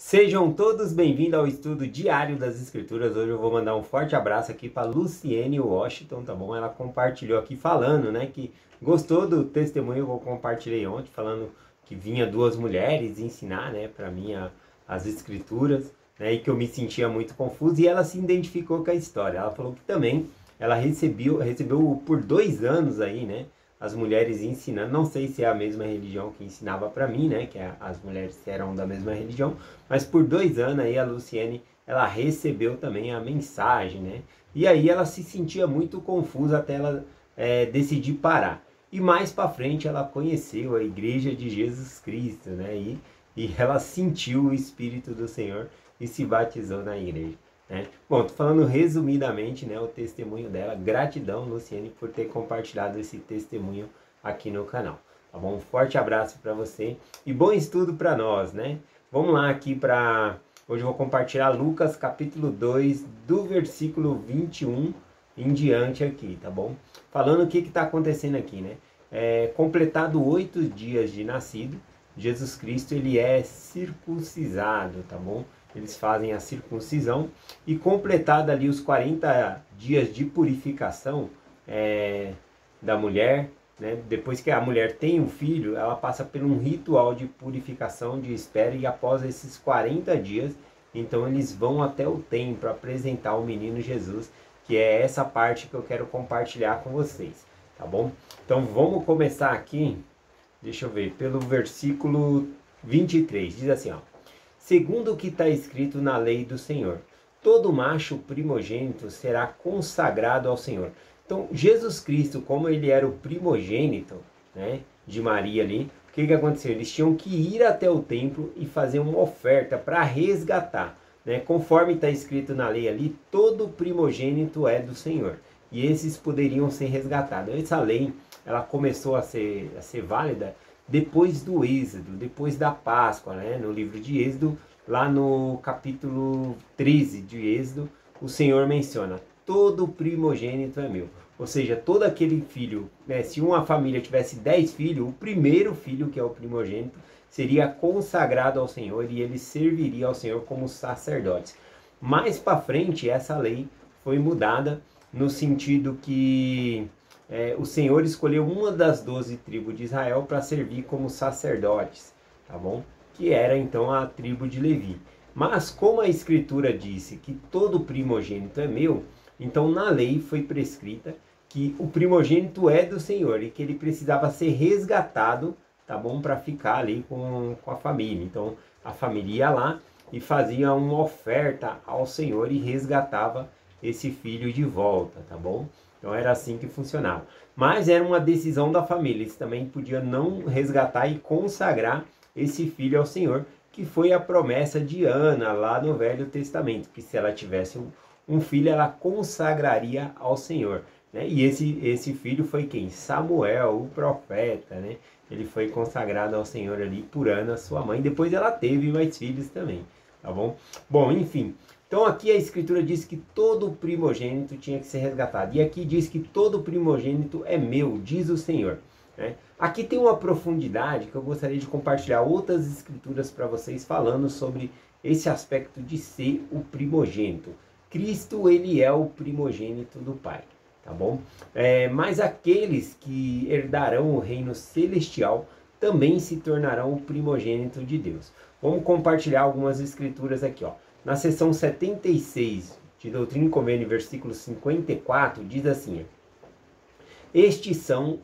Sejam todos bem-vindos ao estudo diário das Escrituras. Hoje eu vou mandar um forte abraço aqui para Luciene Washington, tá bom? Ela compartilhou aqui falando, né, que gostou do testemunho que eu compartilhei ontem, falando que vinha duas mulheres ensinar, né, para mim as Escrituras, né, e que eu me sentia muito confuso, e ela se identificou com a história. Ela falou que também ela recebeu por 2 anos aí, né, as mulheres ensinando, não sei se é a mesma religião que ensinava para mim, né, que as mulheres eram da mesma religião, mas por 2 anos aí a Luciene, ela recebeu também a mensagem, né, e aí ela se sentia muito confusa até ela decidir parar. E mais para frente ela conheceu a Igreja de Jesus Cristo, né, e ela sentiu o Espírito do Senhor e se batizou na igreja. Né? Bom, tô falando resumidamente, né, o testemunho dela. Gratidão, Luciene, por ter compartilhado esse testemunho aqui no canal. Tá bom? Um forte abraço para você e bom estudo para nós, né? Vamos lá aqui para... Hoje eu vou compartilhar Lucas capítulo 2, do versículo 21 em diante aqui, tá bom? Falando o que está acontecendo aqui, né? Completado 8 dias de nascido, Jesus Cristo, ele é circuncisado, tá bom? Eles fazem a circuncisão e completado ali os 40 dias de purificação da mulher, né? Depois que a mulher tem um filho, ela passa por um ritual de purificação, de espera, e após esses 40 dias, então eles vão até o templo apresentar o menino Jesus, que é essa parte que eu quero compartilhar com vocês, tá bom? Então vamos começar aqui, deixa eu ver, pelo versículo 23, diz assim, ó: segundo o que está escrito na lei do Senhor, todo macho primogênito será consagrado ao Senhor. Então, Jesus Cristo, como ele era o primogênito, né, de Maria ali, o que aconteceu? Eles tinham que ir até o templo e fazer uma oferta para resgatar. Né? Conforme está escrito na lei ali, todo primogênito é do Senhor. E esses poderiam ser resgatados. Essa lei, ela começou a ser válida depois do Êxodo, depois da Páscoa, né? No livro de Êxodo, lá no capítulo 13 de Êxodo, o Senhor menciona: todo primogênito é meu. Ou seja, todo aquele filho, né? Se uma família tivesse 10 filhos, o primeiro filho, que é o primogênito, seria consagrado ao Senhor e ele serviria ao Senhor como sacerdotes. Mais para frente, essa lei foi mudada no sentido que o Senhor escolheu uma das 12 tribos de Israel para servir como sacerdotes, tá bom? Que era então a tribo de Levi. Mas como a Escritura disse que todo primogênito é meu, então na lei foi prescrita que o primogênito é do Senhor e que ele precisava ser resgatado, tá bom? Para ficar ali com a família. Então a família ia lá e fazia uma oferta ao Senhor e resgatava esse filho de volta, tá bom? Então era assim que funcionava. Mas era uma decisão da família. Eles também podiam não resgatar e consagrar esse filho ao Senhor, que foi a promessa de Ana lá no Velho Testamento, que se ela tivesse um filho, ela consagraria ao Senhor. Né? E esse filho foi quem? Samuel, o profeta. Né? Ele foi consagrado ao Senhor ali por Ana, sua mãe. Depois ela teve mais filhos também. Tá bom? Bom, enfim. Então aqui a Escritura diz que todo primogênito tinha que ser resgatado. E aqui diz que todo primogênito é meu, diz o Senhor. Né? Aqui tem uma profundidade que eu gostaria de compartilhar outras Escrituras para vocês falando sobre esse aspecto de ser o primogênito. Cristo, ele é o primogênito do Pai. Tá bom? Mas aqueles que herdarão o reino celestial também se tornarão o primogênito de Deus. Vamos compartilhar algumas Escrituras aqui, ó. Na seção 76 de Doutrina e Convênio, versículo 54, diz assim: estes são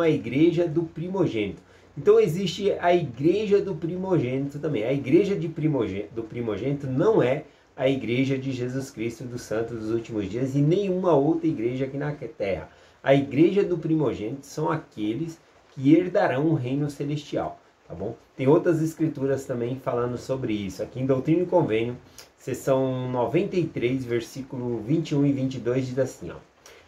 a igreja do primogênito. Então existe a igreja do primogênito também. A igreja do primogênito não é a igreja de Jesus Cristo dos Santos dos Últimos Dias e nenhuma outra igreja aqui na terra. A igreja do primogênito são aqueles que herdarão o reino celestial. Tá bom? Tem outras escrituras também falando sobre isso. Aqui em Doutrina e Convênio, seção 93, versículo 21 e 22, diz assim, ó: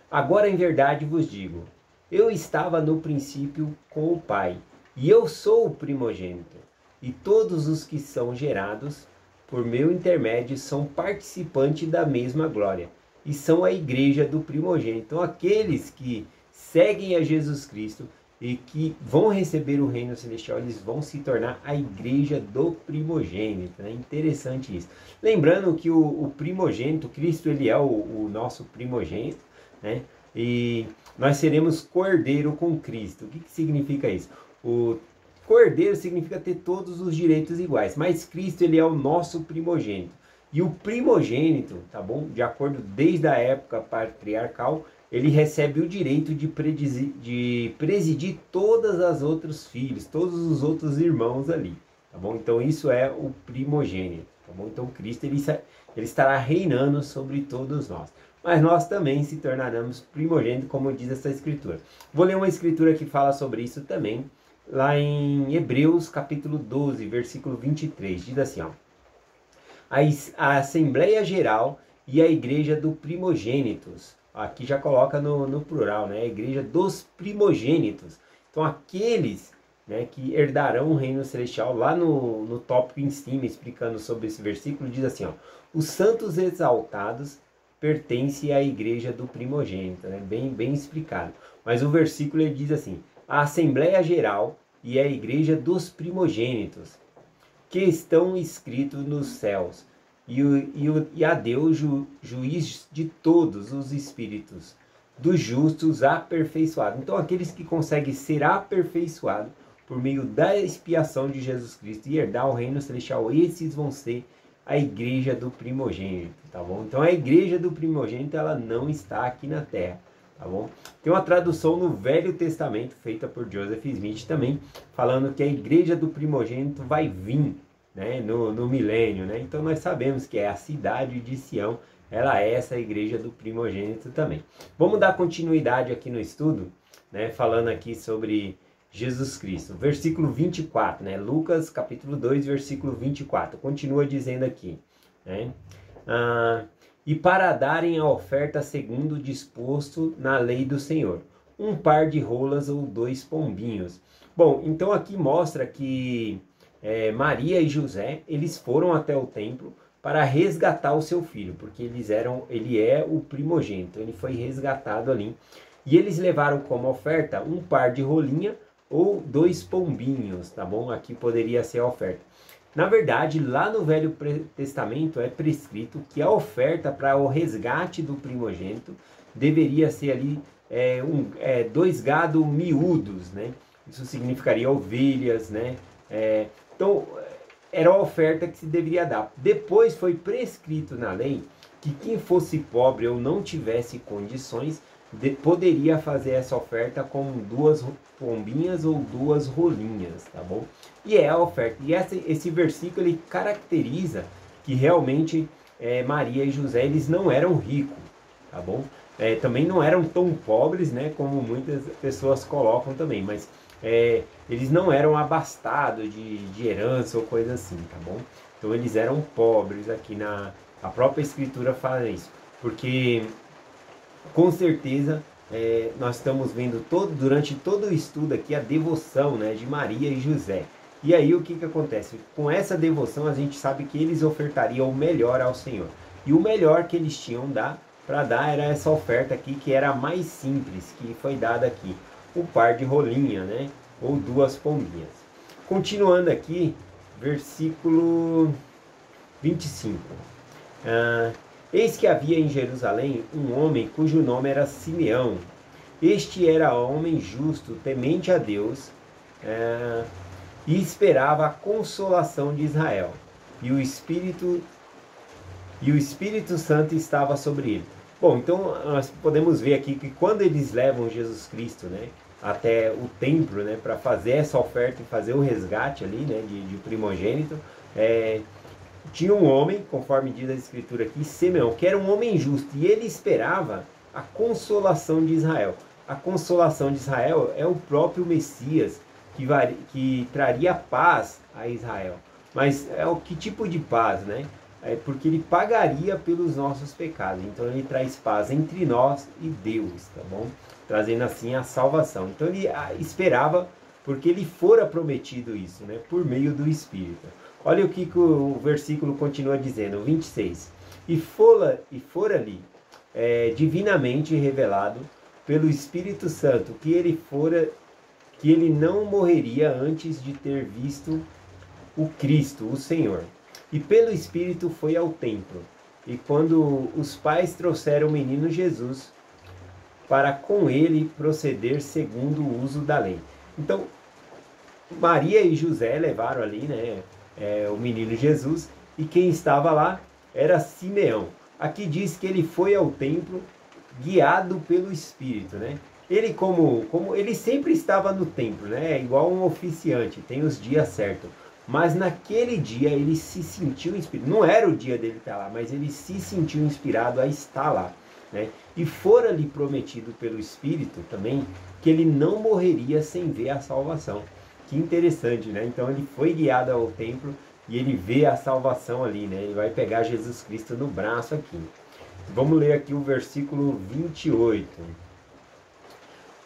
agora em verdade vos digo, eu estava no princípio com o Pai, e eu sou o primogênito, e todos os que são gerados por meu intermédio são participantes da mesma glória, e são a igreja do primogênito. Então aqueles que seguem a Jesus Cristo, e que vão receber o reino celestial, eles vão se tornar a igreja do primogênito. É interessante isso. Lembrando que o primogênito, Cristo, ele é o nosso primogênito, né? E nós seremos cordeiro com Cristo. O que significa isso? O cordeiro significa ter todos os direitos iguais, mas Cristo, ele é o nosso primogênito. E o primogênito, tá bom? De acordo desde a época patriarcal, ele recebe o direito de presidir todas as outros filhos, todos os outros irmãos ali, tá bom? Então isso é o primogênito, tá bom? Então Cristo, ele estará reinando sobre todos nós. Mas nós também se tornaremos primogênitos, como diz essa escritura. Vou ler uma escritura que fala sobre isso também, lá em Hebreus capítulo 12, versículo 23. Diz assim, ó: a Assembleia Geral e a Igreja dos Primogênitos. Aqui já coloca no plural, né? A Igreja dos Primogênitos. Então aqueles, né, que herdarão o reino celestial, lá no tópico em cima, explicando sobre esse versículo, diz assim, ó: os santos exaltados pertencem à Igreja do Primogênito, né? Bem explicado. Mas o versículo ele diz assim: a Assembleia Geral e a Igreja dos Primogênitos, que estão escritos nos céus, e a Deus, juiz de todos os espíritos, dos justos aperfeiçoados. Então aqueles que conseguem ser aperfeiçoados por meio da expiação de Jesus Cristo e herdar o reino celestial, esses vão ser a igreja do primogênito, tá bom? Então a igreja do primogênito, ela não está aqui na terra, tá bom? Tem uma tradução no Velho Testamento feita por Joseph Smith também, falando que a igreja do primogênito vai vir, né, no milênio, né? Então nós sabemos que é a cidade de Sião, ela é essa igreja do primogênito também. Vamos dar continuidade aqui no estudo, né, falando aqui sobre Jesus Cristo. Versículo 24, né? Lucas capítulo 2, versículo 24. Continua dizendo aqui, né? E para darem a oferta segundo disposto na lei do Senhor, um par de rolas ou 2 pombinhos. Bom, então aqui mostra que Maria e José, eles foram até o templo para resgatar o seu filho, porque ele é o primogênito, ele foi resgatado ali. E eles levaram como oferta um par de rolinha ou 2 pombinhos, tá bom? Aqui poderia ser a oferta. Na verdade, lá no Velho Testamento é prescrito que a oferta para o resgate do primogênito deveria ser ali 2 gado miúdos, né? Isso significaria ovelhas, né? Então, era a oferta que se deveria dar. Depois foi prescrito na lei que quem fosse pobre ou não tivesse condições poderia fazer essa oferta com 2 pombinhas ou 2 rolinhas, tá bom? E é a oferta. E esse versículo ele caracteriza que realmente Maria e José, eles não eram ricos, tá bom? Também não eram tão pobres, né, como muitas pessoas colocam também, mas eles não eram abastados de herança ou coisa assim, tá bom? Então eles eram pobres aqui a própria escritura fala isso, porque com certeza nós estamos vendo durante todo o estudo aqui a devoção, né, de Maria e José. E aí o que acontece? Com essa devoção a gente sabe que eles ofertariam o melhor ao Senhor. E o melhor que eles tinham para dar era essa oferta aqui, que era a mais simples, que foi dada aqui. Um par de rolinha, né, ou 2 pombinhas. Continuando aqui, versículo 25. Eis que havia em Jerusalém um homem cujo nome era Simeão. Este era homem justo, temente a Deus, e esperava a consolação de Israel. E o Espírito Santo estava sobre ele. Bom, então nós podemos ver aqui que quando eles levam Jesus Cristo, né, até o templo, né, para fazer essa oferta e fazer o resgate ali, né, de primogênito, tinha um homem, conforme diz a escritura aqui, Simeão, que era um homem justo, e ele esperava a consolação de Israel. A consolação de Israel é o próprio Messias, que traria paz a Israel. Mas que tipo de paz, né? Porque ele pagaria pelos nossos pecados. Então ele traz paz entre nós e Deus, tá bom? Trazendo assim a salvação. Então ele esperava, porque ele fora prometido isso, né? Por meio do Espírito. Olha o que o versículo continua dizendo, 26. E fora-lhe divinamente revelado pelo Espírito Santo, que ele fora que ele não morreria antes de ter visto o Cristo, o Senhor. E pelo Espírito foi ao templo. E quando os pais trouxeram o menino Jesus, para com ele proceder segundo o uso da lei. Então, Maria e José levaram ali, né, o menino Jesus, e quem estava lá era Simeão. Aqui diz que ele foi ao templo guiado pelo Espírito, né? Ele como ele sempre estava no templo, né? Igual um oficiante, tem os dias certos. Mas naquele dia ele se sentiu inspirado. Não era o dia dele estar lá, mas ele se sentiu inspirado a estar lá, né? E fora-lhe prometido pelo Espírito também que ele não morreria sem ver a salvação. Que interessante, né? Então ele foi guiado ao templo e ele vê a salvação ali, né? Ele vai pegar Jesus Cristo no braço aqui. Vamos ler aqui o versículo 28.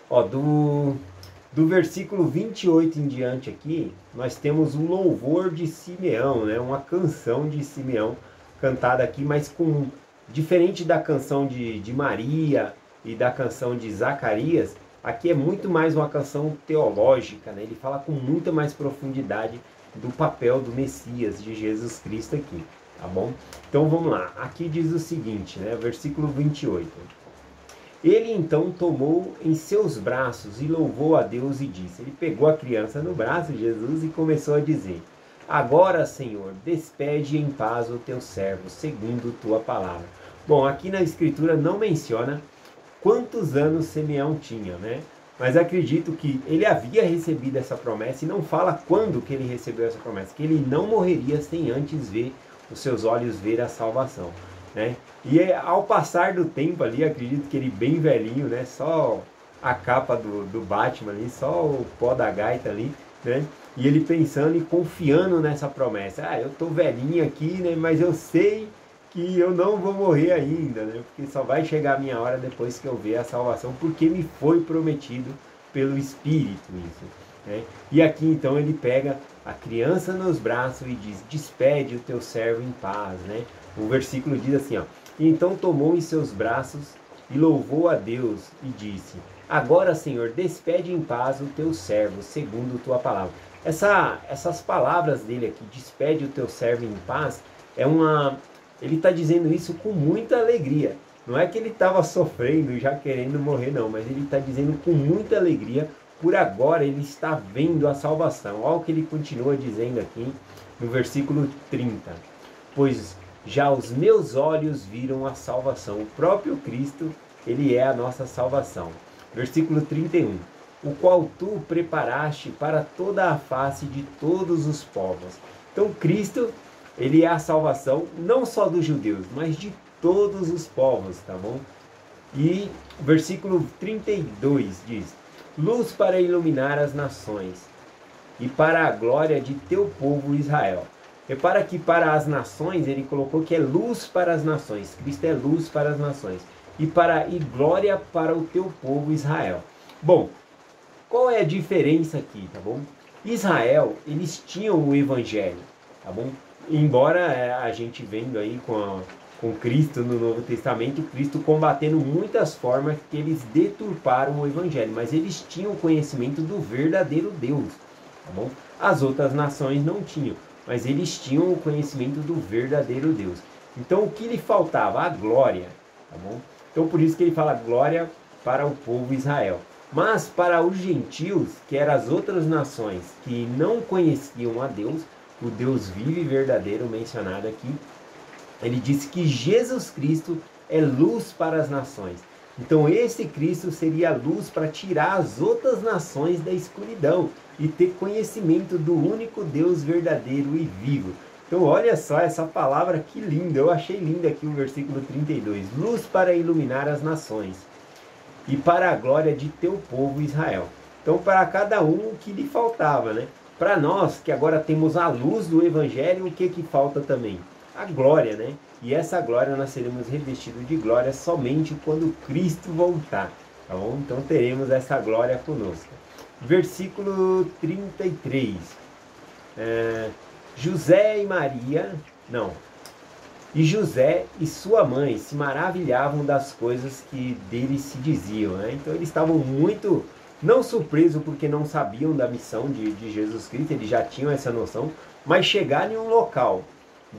Ó, do versículo 28 em diante aqui, nós temos um louvor de Simeão, né? Uma canção de Simeão cantada aqui, mas diferente da canção de Maria e da canção de Zacarias, aqui é muito mais uma canção teológica, né? Ele fala com muita mais profundidade do papel do Messias, de Jesus Cristo aqui, tá bom? Então vamos lá, aqui diz o seguinte, né? Versículo 28. Ele então tomou em seus braços e louvou a Deus e disse, ele pegou a criança no braço, Jesus, e começou a dizer, agora, Senhor, despede em paz o teu servo, segundo tua palavra. Bom, aqui na Escritura não menciona quantos anos Simeão tinha, né? Mas acredito que ele havia recebido essa promessa e não fala quando que ele recebeu essa promessa, que ele não morreria sem antes ver os seus olhos ver a salvação, né? E ao passar do tempo ali, acredito que ele bem velhinho, né? Só a capa do Batman ali, só o pó da gaita ali, né? E ele pensando e confiando nessa promessa. Ah, eu tô velhinho aqui, né? Mas eu sei que eu não vou morrer ainda, né? Porque só vai chegar a minha hora depois que eu ver a salvação, porque me foi prometido pelo Espírito isso, né? E aqui então ele pega a criança nos braços e diz, despede o teu servo em paz, né? O versículo diz assim, ó, e então tomou em seus braços e louvou a Deus e disse, agora, Senhor, despede em paz o teu servo, segundo tua palavra. Essas palavras dele aqui, despede o teu servo em paz, ele está dizendo isso com muita alegria. Não é que ele estava sofrendo e já querendo morrer, não, mas ele está dizendo com muita alegria, por agora ele está vendo a salvação. Olha o que ele continua dizendo aqui no versículo 30. Pois já os meus olhos viram a salvação. O próprio Cristo, ele é a nossa salvação. Versículo 31. O qual tu preparaste para toda a face de todos os povos. Então Cristo, ele é a salvação não só dos judeus, mas de todos os povos, tá bom? E versículo 32 diz, luz para iluminar as nações e para a glória de teu povo Israel. Repara que para as nações, ele colocou que é luz para as nações. Cristo é luz para as nações. E glória para o teu povo Israel. Bom, qual é a diferença aqui, tá bom? Israel, eles tinham o evangelho, tá bom? Embora a gente vendo aí com Cristo no Novo Testamento, Cristo combatendo muitas formas que eles deturparam o evangelho. Mas eles tinham conhecimento do verdadeiro Deus, tá bom? As outras nações não tinham. Mas eles tinham o conhecimento do verdadeiro Deus. Então o que lhe faltava? A glória, tá bom? Então por isso que ele fala glória para o povo Israel. Mas para os gentios, que eram as outras nações que não conheciam a Deus, o Deus vivo e verdadeiro mencionado aqui, ele disse que Jesus Cristo é luz para as nações. Então esse Cristo seria a luz para tirar as outras nações da escuridão e ter conhecimento do único Deus verdadeiro e vivo. Então olha só essa palavra que linda, eu achei linda aqui o versículo 32. Luz para iluminar as nações e para a glória de teu povo Israel. Então para cada um o que lhe faltava, né? Para nós que agora temos a luz do evangelho, o que falta também? A glória, né? E essa glória nós seremos revestidos de glória somente quando Cristo voltar, tá bom? Então teremos essa glória conosco. Versículo 33. José e sua mãe se maravilhavam das coisas que dele se diziam, né? Então eles estavam muito não surpreso porque não sabiam da missão de Jesus Cristo, eles já tinham essa noção, mas chegar em um local,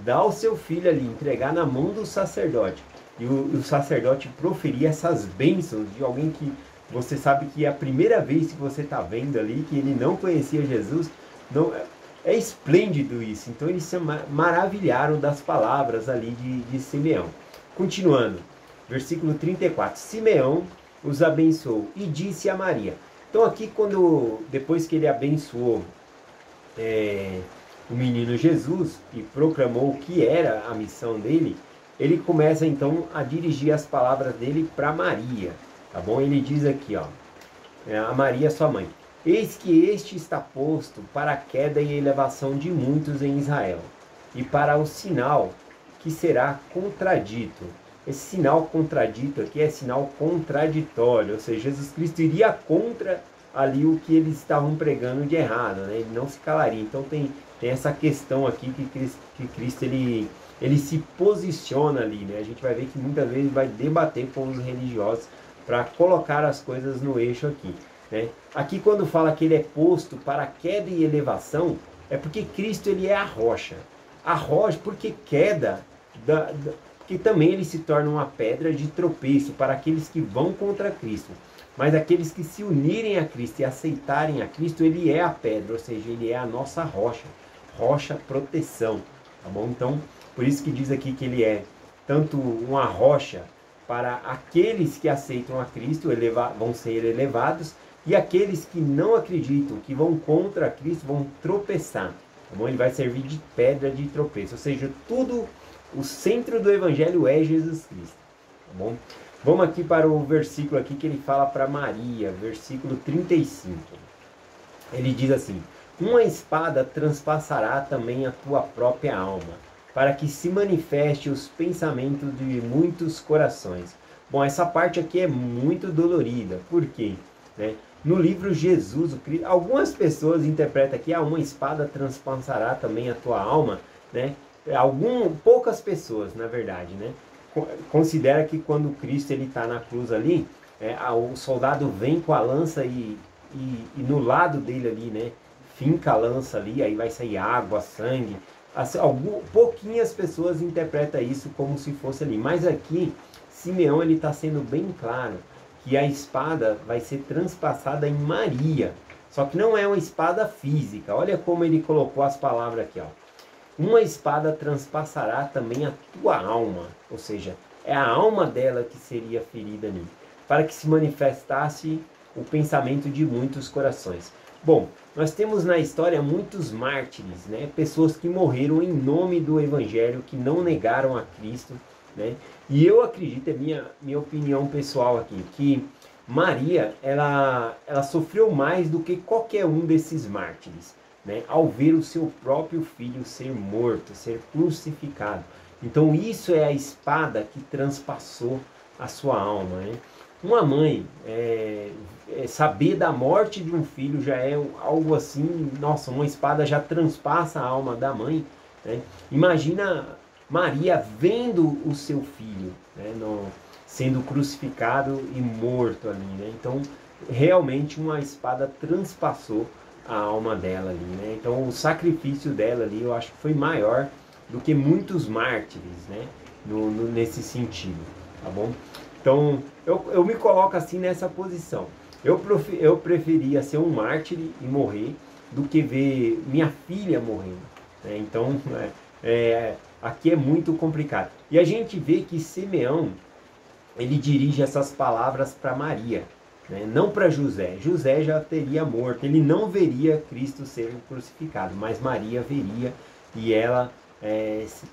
dar o seu filho ali, entregar na mão do sacerdote, e o sacerdote proferir essas bênçãos de alguém que você sabe que é a primeira vez que você está vendo ali, que ele não conhecia Jesus, não, é esplêndido isso. Então eles se maravilharam das palavras ali de Simeão. Continuando, versículo 34, Simeão os abençoou e disse a Maria. Então aqui depois que ele abençoou o menino Jesus e proclamou o que era a missão dele, ele começa então a dirigir as palavras dele para Maria, tá bom? Ele diz aqui, ó, a Maria sua mãe, eis que este está posto para a queda e elevação de muitos em Israel, e para o sinal que será contradito. Esse sinal contradito aqui é sinal contraditório, ou seja, Jesus Cristo iria contra ali o que eles estavam pregando de errado, né? Ele não se calaria. Então tem essa questão aqui que Cristo ele se posiciona ali, né? A gente vai ver que muitas vezes vai debater com os religiosos para colocar as coisas no eixo aqui, né? Aqui quando fala que ele é posto para queda e elevação, é porque Cristo ele é a rocha. A rocha, porque queda, porque também ele se torna uma pedra de tropeço para aqueles que vão contra Cristo. Mas aqueles que se unirem a Cristo e aceitarem a Cristo, ele é a pedra, ou seja, ele é a nossa rocha, rocha proteção, tá bom? Então, por isso que diz aqui que ele é tanto uma rocha para aqueles que aceitam a Cristo, vão ser elevados, e aqueles que não acreditam, que vão contra Cristo, vão tropeçar, tá bom? Ele vai servir de pedra de tropeço, ou seja, tudo, o centro do Evangelho é Jesus Cristo, tá bom? Vamos aqui para o versículo aqui que ele fala para Maria, versículo 35. Ele diz assim, uma espada transpassará também a tua própria alma, para que se manifeste os pensamentos de muitos corações. Bom, essa parte aqui é muito dolorida, por quê? Né? No livro Jesus, algumas pessoas interpretam aqui, uma espada transpassará também a tua alma, né? Poucas pessoas, na verdade, né? Considera que quando Cristo está na cruz ali, o soldado vem com a lança e no lado dele ali, né, finca a lança ali, aí vai sair água, sangue. Assim, pouquinhas pessoas interpretam isso como se fosse ali, mas aqui Simeão ele está sendo bem claro que a espada vai ser transpassada em Maria, só que não é uma espada física. Olha como ele colocou as palavras aqui, ó. Uma espada transpassará também a tua alma, ou seja, é a alma dela que seria ferida ali, para que se manifestasse o pensamento de muitos corações. Bom, nós temos na história muitos mártires, né? Pessoas que morreram em nome do Evangelho, que não negaram a Cristo, né? E eu acredito, é minha opinião pessoal aqui, que Maria, ela sofreu mais do que qualquer um desses mártires, né, ao ver o seu próprio filho ser morto, ser crucificado. Então isso é a espada que transpassou a sua alma, né? Uma mãe, saber da morte de um filho já é algo assim, nossa, uma espada já transpassa a alma da mãe, né? Imagina Maria vendo o seu filho, né, sendo crucificado e morto ali, né? Então realmente uma espada transpassou a alma dela ali, né? Então o sacrifício dela ali eu acho que foi maior do que muitos mártires, né? Nesse sentido, tá bom? Então eu me coloco assim nessa posição. Eu preferia ser um mártir e morrer do que ver minha filha morrendo, né? Então aqui é muito complicado. E a gente vê que Simeão ele dirige essas palavras para Maria, né? Não para José. José já teria morto, ele não veria Cristo ser crucificado, mas Maria veria e ela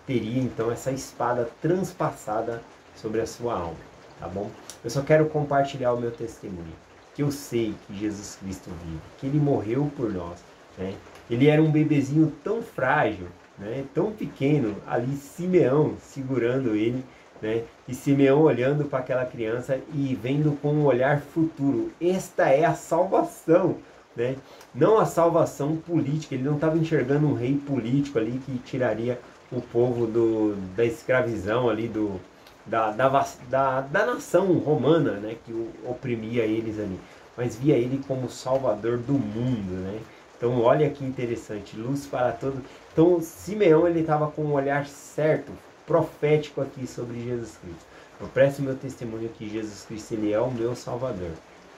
teria então essa espada transpassada sobre a sua alma, tá bom? Eu só quero compartilhar o meu testemunho, que eu sei que Jesus Cristo vive, que ele morreu por nós, né? Ele era um bebezinho tão frágil, né? Tão pequeno, ali Simeão segurando ele, né? E Simeão olhando para aquela criança e vendo com um olhar futuro. Esta é a salvação, né? Não a salvação política. Ele não estava enxergando um rei político ali que tiraria o povo da escravidão ali, da nação romana, né? Que oprimia eles ali. mas via ele como Salvador do mundo, né? Então olha que interessante, luz para todo. Então Simeão ele estava com um olhar certo, profético aqui sobre Jesus Cristo. Eu presto meu testemunho que Jesus Cristo ele é o meu Salvador,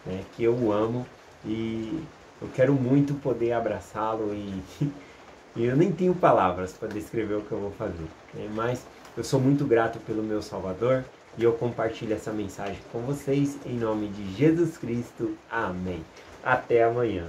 né? Que eu o amo e eu quero muito poder abraçá-lo e eu nem tenho palavras para descrever o que eu vou fazer, né? Mas eu sou muito grato pelo meu Salvador e eu compartilho essa mensagem com vocês em nome de Jesus Cristo. Amém. Até amanhã.